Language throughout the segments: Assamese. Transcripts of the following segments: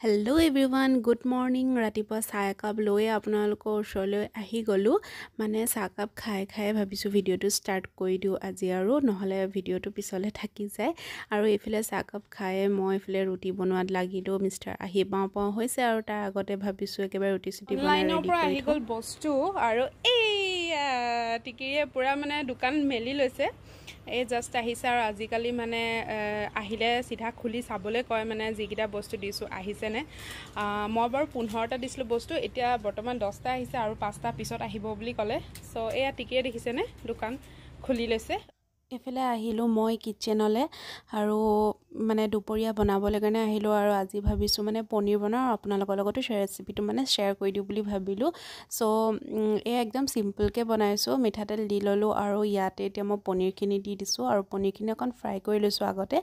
হেল্ল' এভৰিৱান গুড মৰ্ণিং ৰাতিপুৱা চাহ একাপ লৈ আপোনালোকৰ ওচৰলৈ আহি গ'লোঁ মানে চাহকাপ খাই ভাবিছোঁ ভিডিঅ'টো ষ্টাৰ্ট কৰি দিওঁ আজি আৰু নহ'লে ভিডিঅ'টো পিছলৈ থাকি যায় আৰু এইফালে চাহকাপ খাই মই এইফালে ৰুটি বনোৱাত লাগিলোঁ মিষ্টাৰ আহি পাওঁ হৈছে আৰু তাৰ আগতে ভাবিছোঁ একেবাৰে ৰুটি চুটি বনাই ৰেডি কৰি আহি গ'ল বস্তু আৰু এই টিকিৰিয়ে পূৰা মানে দোকান মেলি লৈছে এই জাষ্ট আহিছে আৰু আজিকালি মানে আহিলে চিধা খুলি চাবলৈ কয় মানে যিকেইটা বস্তু দিছোঁ আহিছেনে মই বাৰু 15টা দিছিলোঁ বস্তু এতিয়া বৰ্তমান 10টা আহিছে আৰু 5টা পিছত আহিব বুলি ক'লে চ' এয়া টিকিয়ে দেখিছেনে দোকান খুলি লৈছে এইফালে আহিলোঁ মই কিটচেনলৈ আৰু মানে দুপৰীয়া বনাবলৈ কাৰণে আহিলোঁ আৰু আজি ভাবিছোঁ মানে পনীৰ বনাওঁ আৰু আপোনালোকৰ লগতো ৰেচিপিটো মানে শ্বেয়াৰ কৰি দিওঁ বুলি ভাবিলোঁ চ' এই একদম চিম্পলকৈ বনাইছোঁ মিঠাতেল দি ল'লোঁ আৰু ইয়াতে এতিয়া মই পনীৰখিনি দি দিছোঁ আৰু পনীৰখিনি অকণ ফ্ৰাই কৰি লৈছোঁ আগতে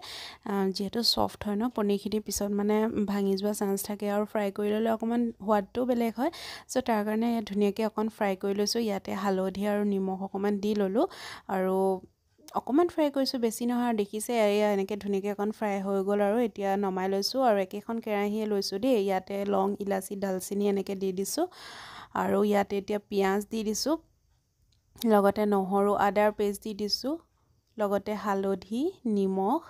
যিহেতু ছফ্ট হয় ন পনীৰখিনি পিছত মানে ভাঙি যোৱা চান্স থাকে আৰু ফ্ৰাই কৰি ল'লে অকণমান সোৱাদটোও বেলেগ হয় চ' তাৰ কাৰণে ধুনীয়াকৈ অকণ ফ্ৰাই কৰি লৈছোঁ ইয়াতে হালধি আৰু নিমখ অকণমান দি ল'লোঁ আৰু অকণমান ফ্ৰাই কৰিছোঁ বেছি নহয় আৰু দেখিছে এয়া এনেকৈ ধুনীয়াকৈ অকণ ফ্ৰাই হৈ গ'ল আৰু এতিয়া নমাই লৈছোঁ আৰু একেখন কেৰাহীয়ে লৈছোঁ দেই ইয়াতে লং ইলাচি ডালচেনি এনেকৈ দি দিছোঁ আৰু ইয়াতে এতিয়া পিঁয়াজ দি দিছোঁ লগতে নহৰু আদাৰ পেষ্ট দি দিছোঁ লগতে হালধি নিমখ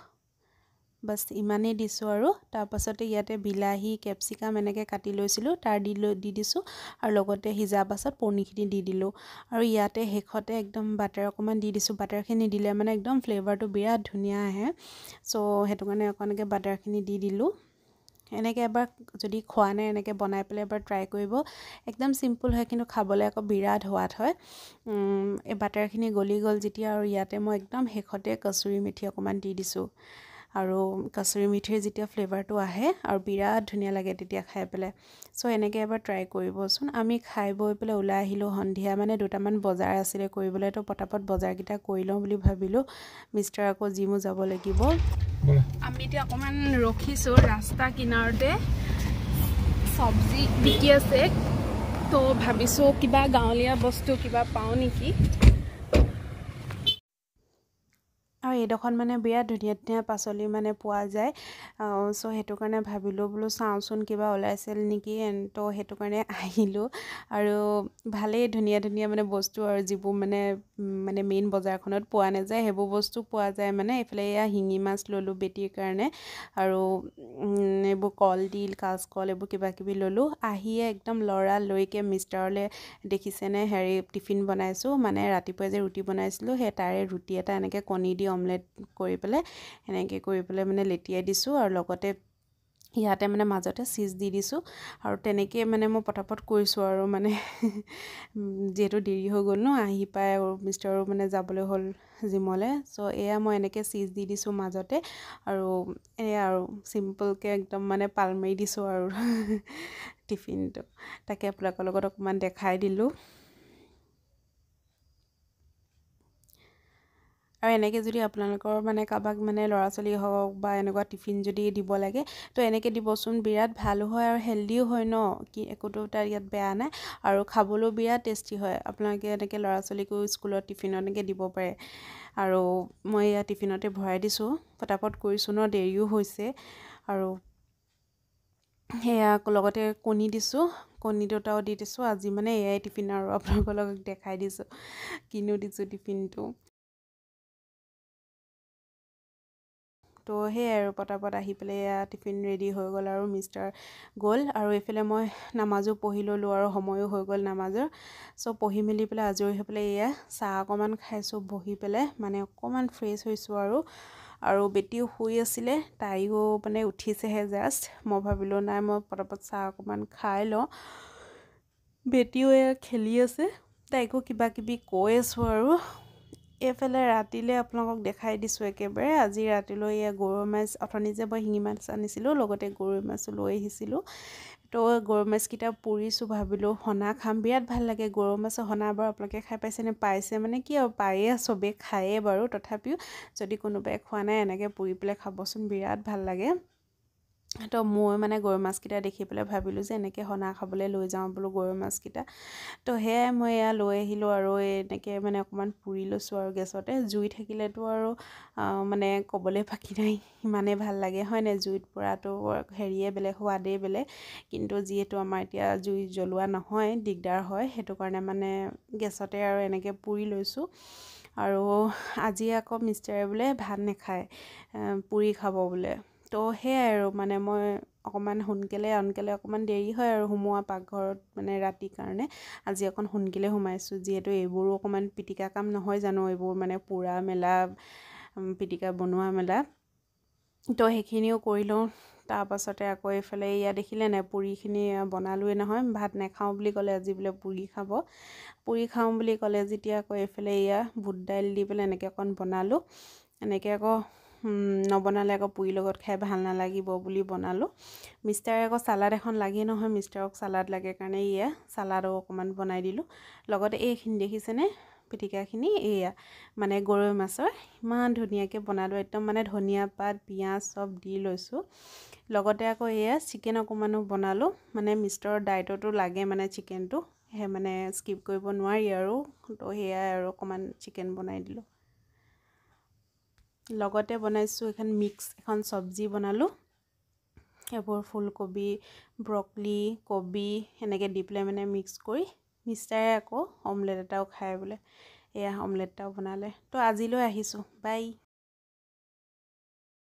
বাছ ইমানেই দিছোঁ আৰু তাৰপাছতে ইয়াতে বিলাহী কেপচিকাম এনেকৈ কাটি লৈছিলোঁ তাৰ দি দিছোঁ আৰু লগতে সিজা পাছত পনীৰখিনি দি দিলোঁ আৰু ইয়াতে শেষতে একদম বাটাৰ অকণমান দি দিছোঁ বাটাৰখিনি দিলে মানে একদম ফ্লেভাৰটো বিৰাট ধুনীয়া আহে চ' সেইটো কাৰণে অকণকৈ বাটাৰখিনি দি দিলোঁ এনেকৈ এবাৰ যদি খোৱা নাই এনেকৈ বনাই পেলাই এবাৰ ট্ৰাই কৰিব একদম চিম্পুল হয় কিন্তু খাবলৈ আকৌ বিৰাট সোৱাদ হয় এই বাটাৰখিনি গলি গ'ল যেতিয়া আৰু ইয়াতে মই একদম শেষতে কচুৰি মেথি অকণমান দি দিছোঁ আৰু কচুৰি মেথিৰ যেতিয়া ফ্লেভাৰটো আহে আৰু বিৰাট ধুনীয়া লাগে তেতিয়া খাই পেলাই চ' এনেকৈ এবাৰ ট্ৰাই কৰিবচোন আমি খাই বৈ পেলাই ওলাই আহিলোঁ সন্ধিয়া মানে দুটামান বজাৰ আছিলে কৰিবলৈ তো পটাপট বজাৰকেইটা কৰি লওঁ বুলি ভাবিলোঁ মিষ্টাৰ আকৌ জিমো যাব লাগিব আমি এতিয়া অকণমান ৰখিছোঁ ৰাস্তা কিনাৰতে চব্জি বিকি আছে তো ভাবিছোঁ কিবা গাঁৱলীয়া বস্তু কিবা পাওঁ নেকি আৰু এইডোখৰত মানে বিৰাট ধুনীয়া ধুনীয়া পাচলি মানে পোৱা যায় চ' সেইটো কাৰণে ভাবিলোঁ বোলো চাওঁচোন কিবা ওলাইছিল নেকি তো সেইটো কাৰণে আহিলোঁ আৰু ভালেই ধুনীয়া ধুনীয়া মানে বস্তু আৰু যিবোৰ মানে মেইন বজাৰখনত পোৱা নাযায় সেইবোৰ বস্তু পোৱা যায় মানে এইফালে এয়া শিঙি মাছ ল'লোঁ বেটীৰ কাৰণে আৰু এইবোৰ কলডিল কাচকল এইবোৰ কিবা কিবি ল'লোঁ আহিয়ে একদম লৰালৈকে মিষ্টাৰলৈ দেখিছেনে হেৰি টিফিন বনাইছোঁ মানে ৰাতিপুৱাই যে ৰুটি বনাইছিলোঁ সেই তাৰে ৰুটি এটা এনেকৈ কণী দি অমলেট কৰি পেলাই এনেকৈ কৰি পেলাই মানে লেটিয়াই দিছোঁ আৰু লগতে ইয়াতে মানে মাজতে চীজ দি দিছোঁ আৰু তেনেকৈ মানে মই পটাপট কৰিছোঁ আৰু মানে যিহেতু দেৰি হৈ গ'ল ন আহি পাই আৰু মিষ্টাৰো মানে যাবলৈ হ'ল জিমলৈ চ' এয়া মই এনেকৈ চীজ দি দিছোঁ মাজতে আৰু এয়া আৰু চিম্পলকৈ একদম মানে পাল মাৰি দিছোঁ আৰু টিফিনটো তাকে আপোনালোকৰ লগত অকণমান দেখাই দিলোঁ আৰু এনেকৈ যদি আপোনালোকৰ মানে কাৰোবাক মানে ল'ৰা ছোৱালী হওক বা এনেকুৱা টিফিন যদি দিব লাগে তো এনেকৈ দিবচোন বিৰাট ভালো হয় আৰু হেল্ডিও হয় ন কি একোতো তাৰ ইয়াত বেয়া নাই আৰু খাবলৈও বিৰাট টেষ্টি হয় আপোনালোকে এনেকৈ ল'ৰা ছোৱালীকো স্কুলত টিফিনত এনেকৈ দিব পাৰে আৰু মই ইয়াত টিফিনতে ভৰাই দিছোঁ পটাপট কৰিছোঁ ন দেৰিও হৈছে আৰু সেয়া লগতে কণী দিছোঁ কণী দুটাও দি দিছোঁ আজি মানে এয়াই টিফিন আৰু আপোনালোকৰ লগত দেখাই দিছোঁ কিনো দিছোঁ টিফিনটো তো সেয়াই আৰু পটাপট আহি পেলাই এয়া টিফিন ৰেডি হৈ গ'ল আৰু মিষ্টাৰ গ'ল আৰু এইফালে মই নামাজো পঢ়ি ল'লোঁ আৰু সময়ো হৈ গ'ল নামাজৰ চ' পঢ়ি মেলি পেলাই আজৰি হৈ পেলাই এয়া চাহ অকণমান খাইছোঁ বহি পেলাই মানে অকণমান ফ্ৰেছ হৈছোঁ আৰু বেটীও শুই আছিলে তাইও মানে উঠিছেহে জাষ্ট মই ভাবিলোঁ নাই মই পটাপট চাহ অকণমান খাই লওঁ বেটীও এয়া খেলি আছে তাইকো কিবা কিবি কৈ আছোঁ আৰু এইফালে ৰাতিলৈ আপোনালোকক দেখাই দিছোঁ একেবাৰে আজি ৰাতিলৈ এয়া গৰৈ মাছ অথনি যে মই শিঙি মাছ আনিছিলোঁ লগতে গৰৈ মাছো লৈ আহিছিলোঁ তো গৰৈ মাছকেইটা পুৰিছোঁ ভাবিলোঁ সনা খাম বিৰাট ভাল লাগে গৰৈ মাছৰ সনা বাৰু আপোনালোকে খাই পাইছেনে পাইছে মানে কি আৰু পায়ে চবেই খায়েই বাৰু তথাপিও যদি কোনোবাই খোৱা নাই এনেকৈ পুৰি পেলাই খাবচোন বিৰাট ভাল লাগে তো মই মানে গৰৈ মাছকেইটা দেখি পেলাই ভাবিলোঁ যে এনেকৈ সনা খাবলৈ লৈ যাওঁ বোলো গৰৈ মাছকেইটা। তো সেয়াই মই এয়া লৈ আহিলোঁ আৰু এনেকৈ মানে অকণমান পুৰি লৈছোঁ আৰু গেছতে। জুই থাকিলেতো আৰু মানে ক'বলৈ বাকী নাই, ইমানেই ভাল লাগে হয়নে? জুইত পৰাটো হেৰিয়ে বেলেগ, সোৱাদেই বেলেগ। কিন্তু যিহেতু আমাৰ এতিয়া জুই জ্বলোৱা নহয়, দিগদাৰ হয়, সেইটো কাৰণে মানে গেছতে আৰু এনেকৈ পুৰি লৈছোঁ। আৰু আজি আকৌ মিষ্টাৰে বোলে ভাত নাখায়, পুৰি খাব বোলে। তো সেয়াই আৰু মানে মই অকণমান সোনকালে অকণমান দেৰি হয় আৰু সোমোৱা পাকঘৰত মানে ৰাতিৰ কাৰণে। আজি অকণ সোনকালে সোমাইছোঁ, যিহেতু এইবোৰো অকণমান পিটিকা কাম নহয় জানো, এইবোৰ মানে পোৰা মেলা, পিটিকা বনোৱা মেলা। তো সেইখিনিও কৰি লওঁ। তাৰপাছতে আকৌ এইফালে এয়া দেখিলে নাই, পুৰিখিনি বনালোৱে নহয়। ভাত নাখাওঁ বুলি ক'লে, আজি বোলে পুৰি খাব। পুৰি খাওঁ বুলি ক'লে যেতিয়া আকৌ এইফালে এয়া বুট দাইল দি পেলাই এনেকৈ অকণ বনালোঁ। এনেকৈ আকৌ নবনালে আকৌ পুৰিৰ লগত খাই ভাল নালাগিব বুলি বনালোঁ। মিষ্টাৰে আকৌ চালাড এখন লাগেই নহয়, মিষ্টাৰক চালাড লাগে কাৰণে এয়া চালাডো অকণমান বনাই দিলোঁ। লগতে এইখিনি দেখিছেনে পিটিকাখিনি, এয়া মানে গৰৈ মাছৰ ইমান ধুনীয়াকৈ বনালোঁ। একদম মানে ধনিয়া পাত, পিঁয়াজ চব দি লৈছোঁ। লগতে আকৌ এয়া চিকেন অকণমানো বনালোঁ। মানে মিষ্টাৰৰ ডায়েটতো লাগে মানে চিকেনটো, সেই মানে স্কিপ কৰিব নোৱাৰি আৰু। তো সেয়াই আৰু অকণমান চিকেন বনাই দিলোঁ। লগতে বনাইছোঁ এখন মিক্স এখন চব্জি বনালোঁ। সেইবোৰ ফুলকবি, ব্ৰকলি, কবি এনেকৈ দি পেলাই মানে মিক্স কৰি। মিষ্টাৰে আকৌ অমলেট এটাও খায় বোলে, এয়া অমলেট এটাও বনালে। তো আজিলৈ আহিছোঁ, বাই।